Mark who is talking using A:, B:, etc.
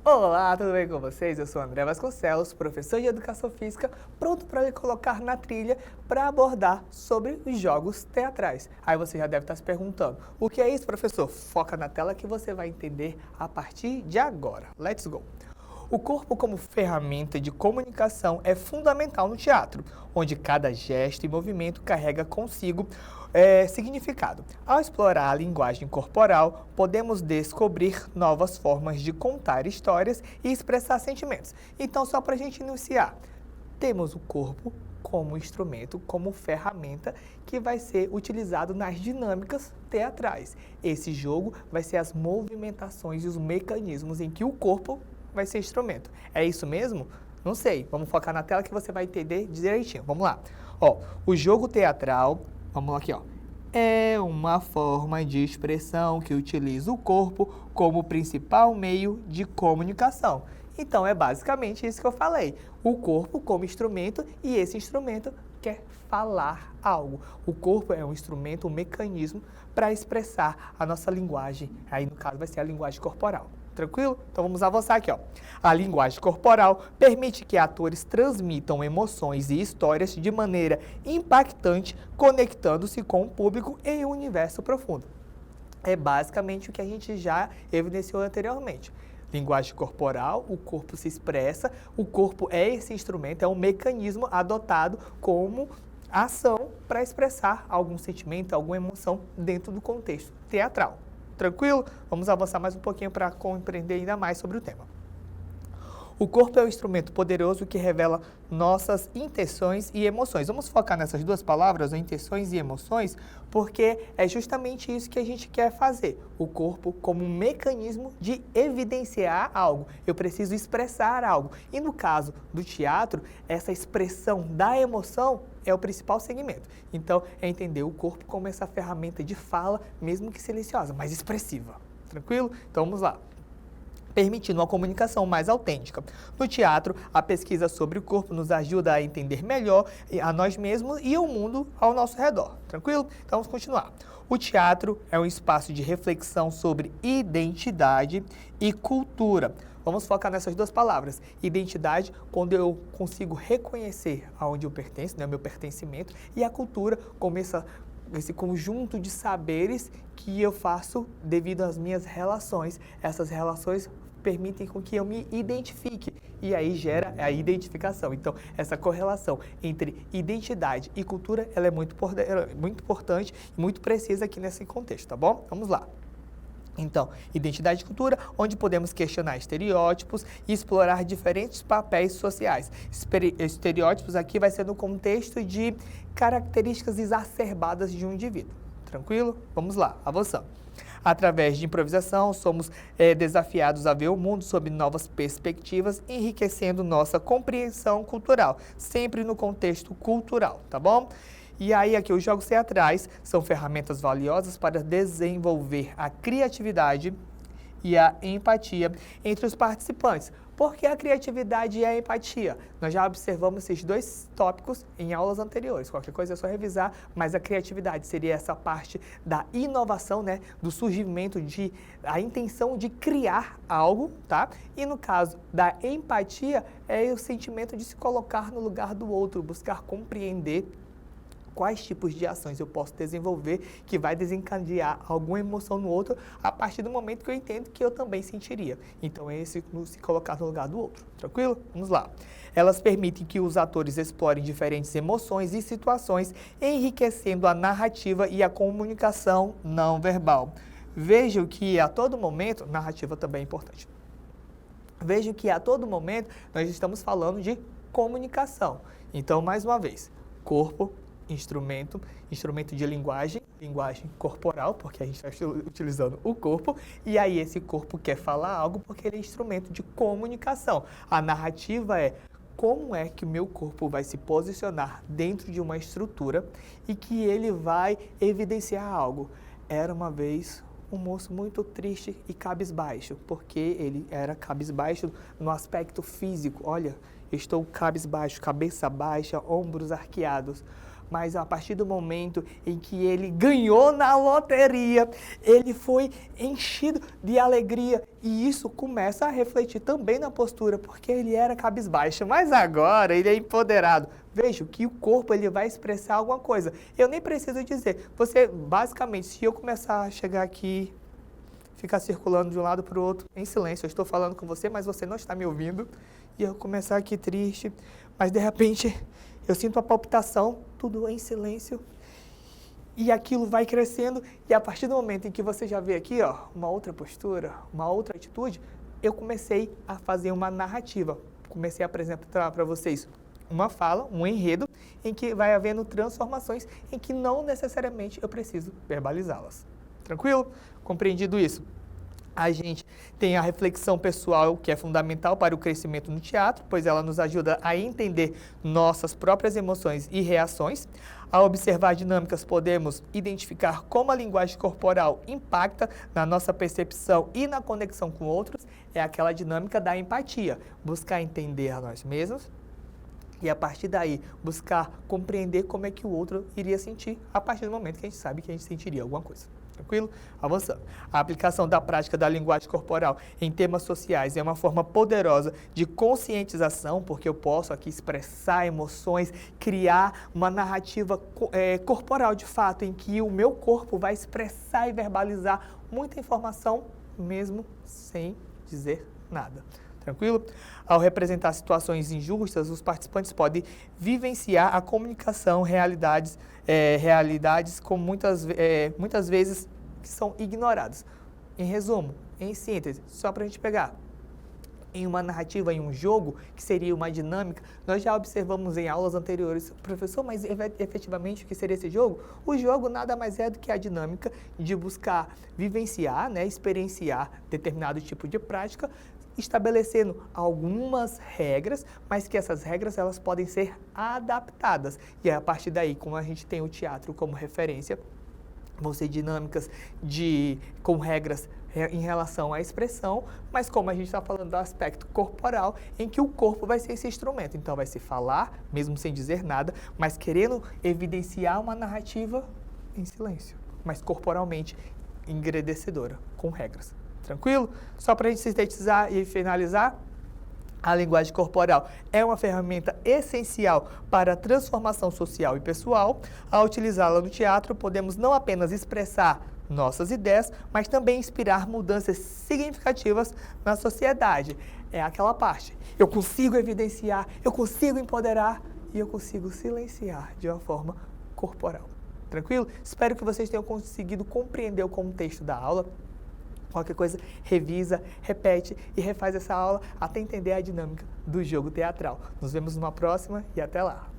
A: Olá, tudo bem com vocês? Eu sou André Vasconcelos, professor de Educação Física, pronto para lhe colocar na trilha para abordar sobre os jogos teatrais. Aí você já deve estar se perguntando, o que é isso, professor? Foca na tela que você vai entender a partir de agora. Let's go! O corpo como ferramenta de comunicação é fundamental no teatro, onde cada gesto e movimento carrega consigo significado. Ao explorar a linguagem corporal, podemos descobrir novas formas de contar histórias e expressar sentimentos. Então, só para a gente iniciar, temos o corpo como instrumento, como ferramenta que vai ser utilizado nas dinâmicas teatrais. Esse jogo vai ser as movimentações e os mecanismos em que o corpo vai ser instrumento. É isso mesmo? Não sei. Vamos focar na tela que você vai entender direitinho. Vamos lá. Ó, o jogo teatral, vamos lá aqui, ó. É uma forma de expressão que utiliza o corpo como principal meio de comunicação. Então, é basicamente isso que eu falei. O corpo como instrumento e esse instrumento quer falar algo. O corpo é um instrumento, um mecanismo para expressar a nossa linguagem. Aí, no caso, vai ser a linguagem corporal. Tranquilo? Então vamos avançar aqui, ó. A linguagem corporal permite que atores transmitam emoções e histórias de maneira impactante, conectando-se com o público em um universo profundo. É basicamente o que a gente já evidenciou anteriormente. Linguagem corporal, o corpo se expressa, o corpo é esse instrumento, é um mecanismo adotado como ação para expressar algum sentimento, alguma emoção dentro do contexto teatral. Tranquilo? Vamos avançar mais um pouquinho para compreender ainda mais sobre o tema. O corpo é um instrumento poderoso que revela nossas intenções e emoções. Vamos focar nessas duas palavras, intenções e emoções, porque é justamente isso que a gente quer fazer. O corpo como um mecanismo de evidenciar algo. Eu preciso expressar algo. E no caso do teatro, essa expressão da emoção é o principal segmento. Então, é entender o corpo como essa ferramenta de fala, mesmo que silenciosa, mas expressiva. Tranquilo? Então, vamos lá. Permitindo uma comunicação mais autêntica. No teatro, a pesquisa sobre o corpo nos ajuda a entender melhor a nós mesmos e o mundo ao nosso redor. Tranquilo? Então, vamos continuar. O teatro é um espaço de reflexão sobre identidade e cultura. Vamos focar nessas duas palavras. Identidade, quando eu consigo reconhecer aonde eu pertenço, né, meu pertencimento, e a cultura, como esse conjunto de saberes que eu faço devido às minhas relações. Essas relações permitem com que eu me identifique e aí gera a identificação. Então, essa correlação entre identidade e cultura, ela é muito importante e muito precisa aqui nesse contexto, tá bom? Vamos lá. Então, identidade e cultura, onde podemos questionar estereótipos e explorar diferentes papéis sociais. Estereótipos aqui vai ser no contexto de características exacerbadas de um indivíduo. Tranquilo? Vamos lá, avançando. Através de improvisação, somos desafiados a ver o mundo sob novas perspectivas, enriquecendo nossa compreensão cultural, sempre no contexto cultural, tá bom? E aí, aqui, os jogos teatrais são ferramentas valiosas para desenvolver a criatividade e a empatia entre os participantes. Por que a criatividade e a empatia? Nós já observamos esses dois tópicos em aulas anteriores. Qualquer coisa é só revisar, mas a criatividade seria essa parte da inovação, né? Do surgimento a intenção de criar algo, tá? E no caso da empatia, é o sentimento de se colocar no lugar do outro, buscar compreender quais tipos de ações eu posso desenvolver que vai desencadear alguma emoção no outro a partir do momento que eu entendo que eu também sentiria. Então, é esse se colocar no lugar do outro. Tranquilo? Vamos lá. Elas permitem que os atores explorem diferentes emoções e situações, enriquecendo a narrativa e a comunicação não verbal. Vejam que a todo momento, narrativa também é importante. Vejam que a todo momento nós estamos falando de comunicação. Então, mais uma vez, corpo, instrumento de linguagem corporal, porque a gente está utilizando o corpo, e aí esse corpo quer falar algo porque ele é instrumento de comunicação. A narrativa é como é que o meu corpo vai se posicionar dentro de uma estrutura e que ele vai evidenciar algo. Era uma vez um moço muito triste e cabisbaixo, porque ele era cabisbaixo no aspecto físico. Olha, estou cabisbaixo, cabeça baixa, ombros arqueados. mas a partir do momento em que ele ganhou na loteria, ele foi enchido de alegria e isso começa a refletir também na postura, porque ele era cabisbaixo, mas agora ele é empoderado. Veja que o corpo ele vai expressar alguma coisa. Eu nem preciso dizer. Você, basicamente, se eu começar a chegar aqui, ficar circulando de um lado para o outro, em silêncio, eu estou falando com você, mas você não está me ouvindo, e eu começar aqui triste, mas de repente eu sinto uma palpitação, tudo em silêncio, e aquilo vai crescendo, e a partir do momento em que você já vê aqui, ó, uma outra postura, uma outra atitude, eu comecei a fazer uma narrativa, comecei a apresentar para vocês uma fala, um enredo, em que vai havendo transformações em que não necessariamente eu preciso verbalizá-las. Tranquilo? Compreendido isso? A gente tem a reflexão pessoal, que é fundamental para o crescimento no teatro, pois ela nos ajuda a entender nossas próprias emoções e reações. Ao observar dinâmicas, podemos identificar como a linguagem corporal impacta na nossa percepção e na conexão com outros. É aquela dinâmica da empatia, buscar entender a nós mesmos e, a partir daí, buscar compreender como é que o outro iria sentir a partir do momento que a gente sabe que a gente sentiria alguma coisa. Tranquilo? Avançando. A aplicação da prática da linguagem corporal em temas sociais é uma forma poderosa de conscientização, porque eu posso aqui expressar emoções, criar uma narrativa corporal de fato, em que o meu corpo vai expressar e verbalizar muita informação, mesmo sem dizer nada. Tranquilo? Ao representar situações injustas, os participantes podem vivenciar a comunicação, realidades com muitas vezes que são ignoradas. Em resumo, em síntese, só para a gente pegar, em uma narrativa, em um jogo, que seria uma dinâmica, nós já observamos em aulas anteriores, professor, mas efetivamente o que seria esse jogo? O jogo nada mais é do que a dinâmica de buscar vivenciar, experienciar determinado tipo de prática, estabelecendo algumas regras, mas que essas regras elas podem ser adaptadas. E a partir daí, como a gente tem o teatro como referência, vão ser dinâmicas com regras em relação à expressão, mas como a gente está falando do aspecto corporal, em que o corpo vai ser esse instrumento. Então vai se falar, mesmo sem dizer nada, mas querendo evidenciar uma narrativa em silêncio, mas corporalmente engrandecedora, com regras. Tranquilo? Só para a gente sintetizar e finalizar, a linguagem corporal é uma ferramenta essencial para a transformação social e pessoal. Ao utilizá-la no teatro, podemos não apenas expressar nossas ideias, mas também inspirar mudanças significativas na sociedade. É aquela parte. Eu consigo evidenciar, eu consigo empoderar e eu consigo silenciar de uma forma corporal. Tranquilo? Espero que vocês tenham conseguido compreender o contexto da aula. Qualquer coisa, revisa, repete e refaz essa aula até entender a dinâmica do jogo teatral. Nos vemos numa próxima e até lá!